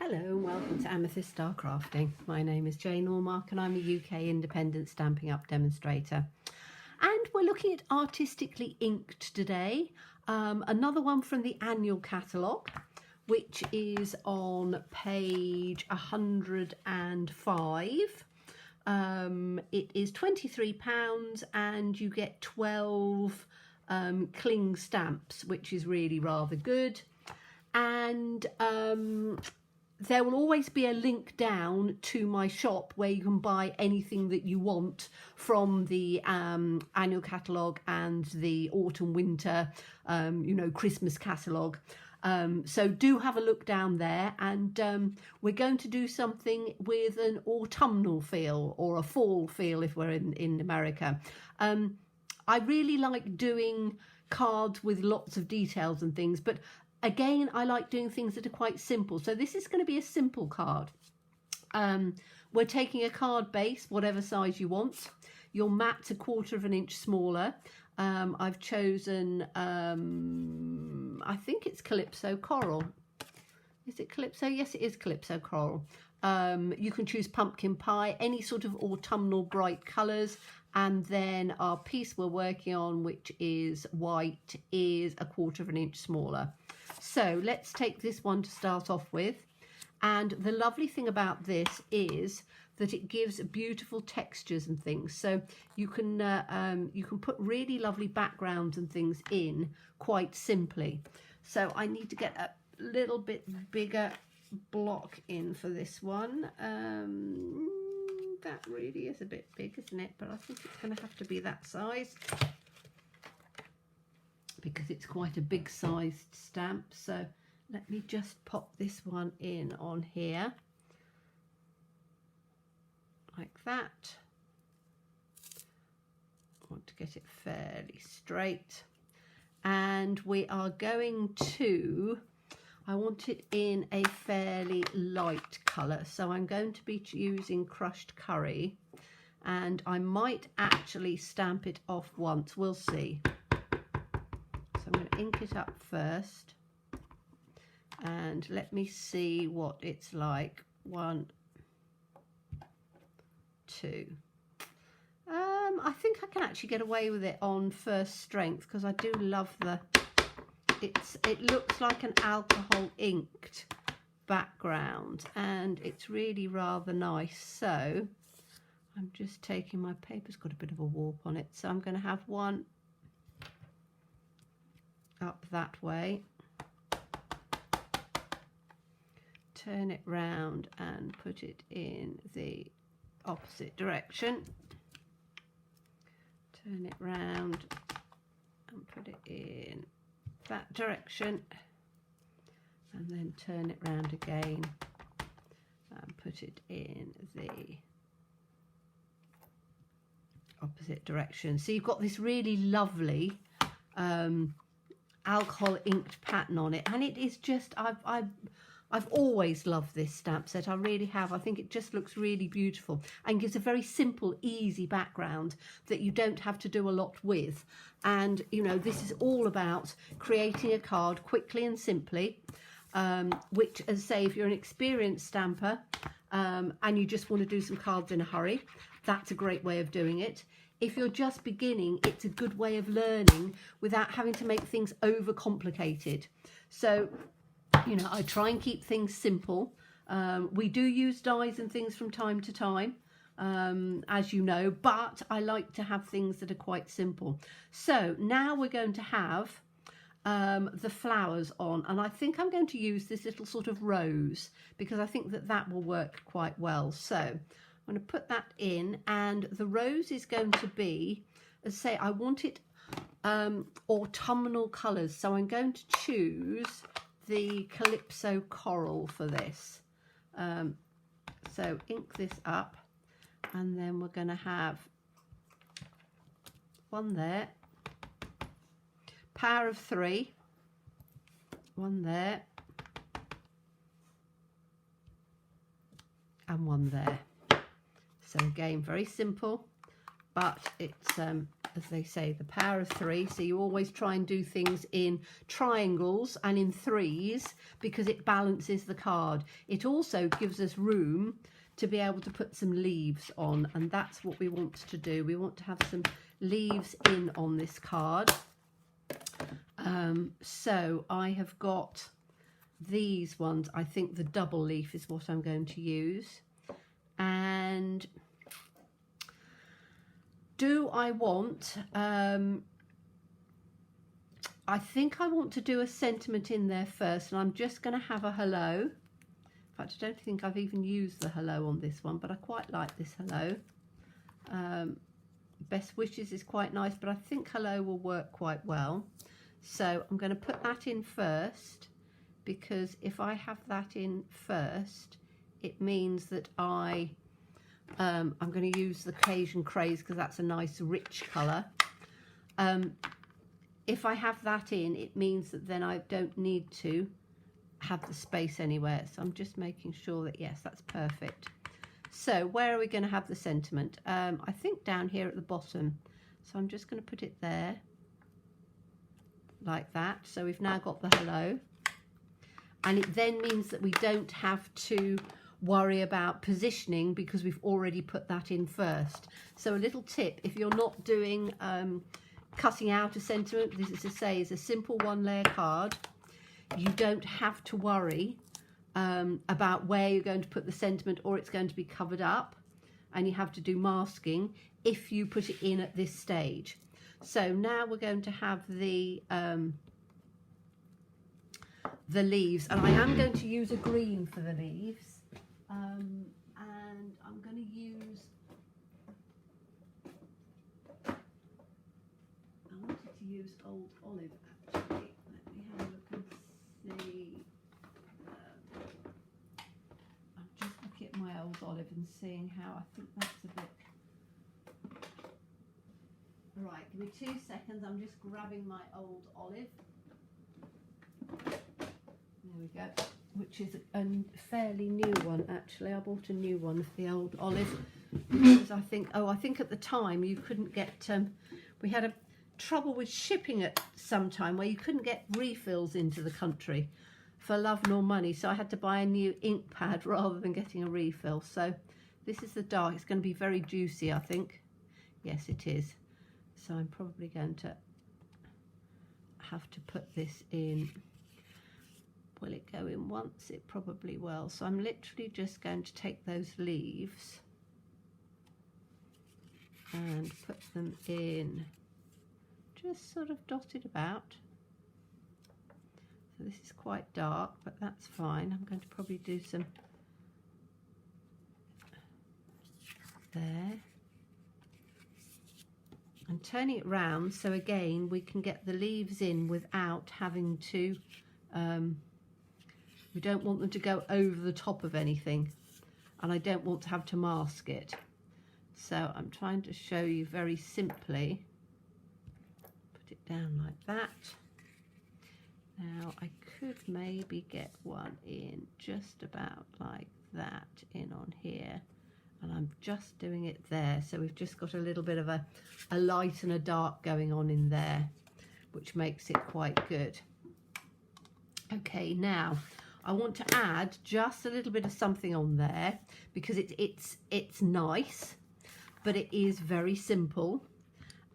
Hello and welcome to Amethyst Star Crafting. My name is Jane Allmark and I'm a UK independent Stampin' Up demonstrator. And we're looking at Artistically Inked today. Another one from the annual catalogue, which is on page 105. It is £23 and you get 12 cling stamps, which is really rather good. And there will always be a link down to my shop where you can buy anything that you want from the annual catalogue and the autumn winter Christmas catalogue. So do have a look down there, and we're going to do something with an autumnal feel or a fall feel if we're in America. I really like doing cards with lots of details and things, but again, I like doing things that are quite simple. So this is going to be a simple card. We're taking a card base, whatever size you want. Your mat's 1/4 inch smaller. I've chosen, I think it's Calypso Coral. Is it Calypso? Yes, it is Calypso Coral. You can choose pumpkin pie, any sort of autumnal bright colours. And then our piece we're working on, which is white, is 1/4 inch smaller. So let's take this one to start off with. And the lovely thing about this is that it gives beautiful textures and things. So you can put really lovely backgrounds and things in quite simply. So I need to get a little bit bigger block in for this one. That really is a bit big, isn't it? But I think it's going to have to be that size because it's quite a big sized stamp. So let me just pop this one in on here like that. I want to get it fairly straight, and we are going to, I want it in a fairly light colour, so I'm going to be using crushed curry, and I might actually stamp it off once, we'll see. So I'm going to ink it up first, and let me see what it's like. 1, 2. I think I can actually get away with it on first strength because I do love the, it looks like an alcohol inked background and it's really rather nice. So I'm just taking, my paper's got a bit of a warp on it, so I'm going to have one up that way, turn it round and put it in the opposite direction, turn it round and put it in that direction, and then turn it round again and put it in the opposite direction. So you've got this really lovely alcohol inked pattern on it, and it is just, I've always loved this stamp set. I really have. I think it just looks really beautiful and gives a very simple, easy background that you don't have to do a lot with. And, you know, this is all about creating a card quickly and simply, which, as I say, if you're an experienced stamper and you just want to do some cards in a hurry, that's a great way of doing it. If you're just beginning, it's a good way of learning without having to make things overcomplicated. So, you know, I try and keep things simple. We do use dies and things from time to time, as you know, but I like to have things that are quite simple. So now we're going to have the flowers on, and I think I'm going to use this little sort of rose because I think that that will work quite well. So I'm going to put that in, and the rose is going to be, as I say, I want it autumnal colours, so I'm going to choose the Calypso Coral for this. So ink this up, and then we're going to have one there, power of 3, one there, and one there. So again, very simple, but it's as they say, the power of 3. So you always try and do things in triangles and in 3s because it balances the card. It also gives us room to be able to put some leaves on, and that's what we want to do. We want to have some leaves in on this card. So I have got these ones. I think the double leaf is what I'm going to use. And do I want, I think I want to do a sentiment in there first, and I'm just going to have a hello. In fact, I don't think I've even used the hello on this one, but I quite like this hello. Best wishes is quite nice, but I think hello will work quite well. So I'm going to put that in first, because if I have that in first, it means that I'm going to use the Cajun Craze because that's a nice rich colour. If I have that in, it means that then I don't need to have the space anywhere. So I'm just making sure that, yes, that's perfect. So where are we going to have the sentiment? I think down here at the bottom. So I'm just going to put it there like that. So we've now got the hello. And it then means that we don't have to worry about positioning because we've already put that in first. So a little tip, if you're not doing cutting out a sentiment, this is to say is a simple 1-layer card, you don't have to worry about where you're going to put the sentiment, or it's going to be covered up and you have to do masking if you put it in at this stage. So now we're going to have the leaves, and I am going to use a green for the leaves, and I'm going to use, I wanted to use Old Olive actually. Let me have a look and see. I'm just looking at my Old Olive and seeing how I think that's a bit. Right, give me 2 seconds, I'm just grabbing my Old Olive. There we go, which is a fairly new one actually. I bought a new one of the Old Olive because I think at the time you couldn't get, we had a trouble with shipping at some time where you couldn't get refills into the country for love nor money, so I had to buy a new ink pad rather than getting a refill. So this is the dark, it's going to be very juicy I think. Yes it is. So I'm probably going to have to put this in. Will it go in once? It probably will. So I'm literally just going to take those leaves and put them in, just sort of dotted about. So this is quite dark, but that's fine. I'm going to probably do some there. And turning it round so again we can get the leaves in without having to, we don't want them to go over the top of anything, and I don't want to have to mask it. So I'm trying to show you very simply. Put it down like that. Now I could maybe get one in just about like that in on here. And I'm just doing it there, so we've just got a little bit of a light and a dark going on in there, which makes it quite good. Okay, now I want to add just a little bit of something on there because it's nice, but it is very simple,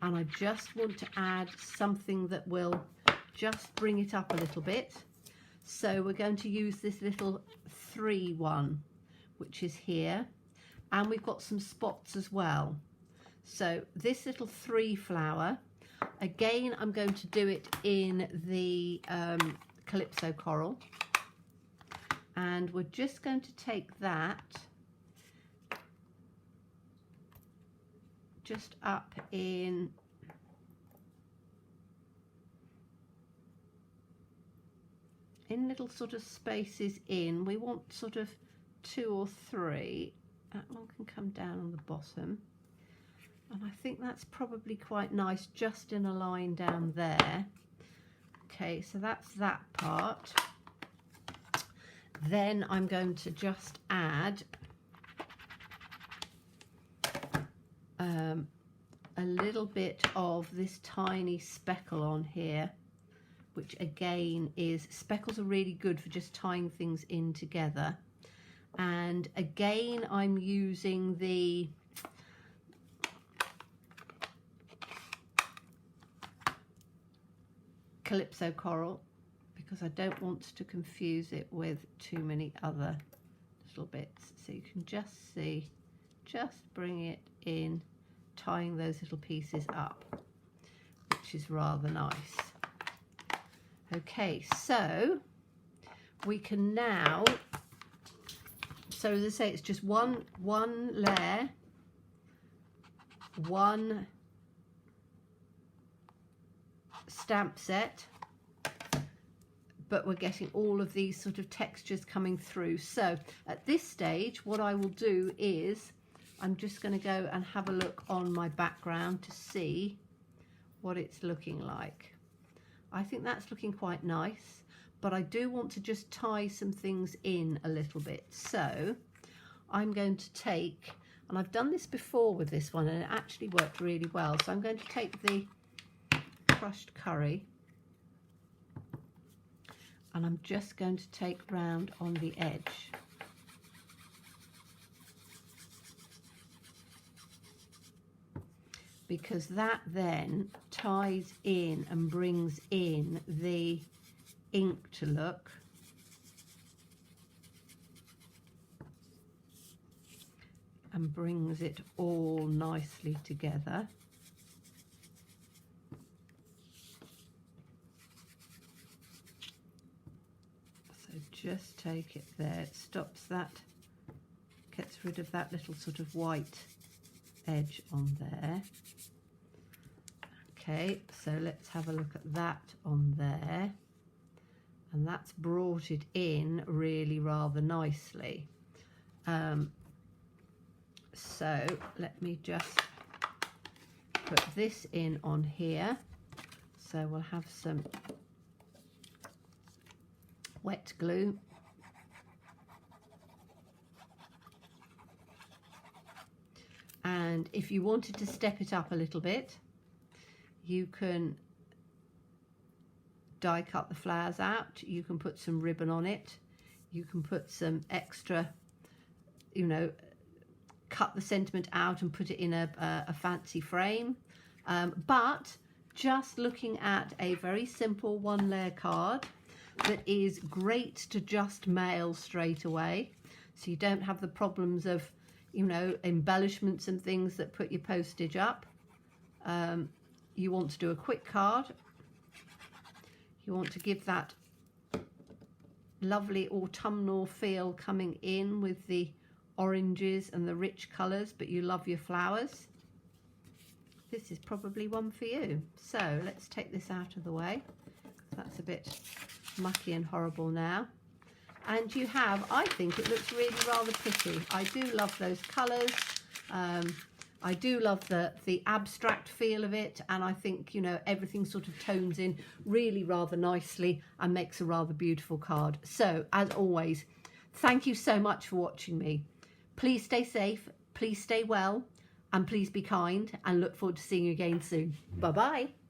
and I just want to add something that will just bring it up a little bit. So we're going to use this little 3 one, which is here. And we've got some spots as well. So this little 3 flower, again, I'm going to do it in the Calypso Coral. And we're just going to take that just up in little sort of spaces in. We want sort of 2 or 3. That one can come down on the bottom, and I think that's probably quite nice just in a line down there. Okay, so that's that part. Then I'm going to just add a little bit of this tiny speckle on here, which again is, speckles are really good for just tying things in together. And again, I'm using the Calypso coral because I don't want to confuse it with too many other little bits. So you can just see, just bring it in, tying those little pieces up, which is rather nice. Okay, so we can now, so as I say, it's just one layer, one stamp set, but we're getting all of these sort of textures coming through. So at this stage, what I will do is I'm just going to go and have a look on my background to see what it's looking like. I think that's looking quite nice, but I do want to just tie some things in a little bit. So I'm going to take, and I've done this before with this one and it actually worked really well. So I'm going to take the crushed curry and I'm just going to take round on the edge. Because that then ties in and brings in the ink to look. And brings it all nicely together. So just take it there, it stops that, gets rid of that little sort of white edge on there. Okay, so let's have a look at that on there, and that's brought it in really rather nicely. So let me just put this in on here. So we'll have some wet glue. And if you wanted to step it up a little bit, you can die cut the flowers out, you can put some ribbon on it, you can put some extra, you know, cut the sentiment out and put it in a fancy frame. But just looking at a very simple one layer card that is great to just mail straight away, so you don't have the problems of, you know, embellishments and things that put your postage up. You want to do a quick card. You want to give that lovely autumnal feel coming in with the oranges and the rich colours, but you love your flowers. This is probably one for you. So let's take this out of the way. That's a bit mucky and horrible now. And you have, I think it looks really rather pretty. I do love those colours. I do love the abstract feel of it, and I think, you know, everything sort of tones in really rather nicely and makes a rather beautiful card. So as always, thank you so much for watching me. Please stay safe, please stay well, and please be kind, and look forward to seeing you again soon. Bye bye.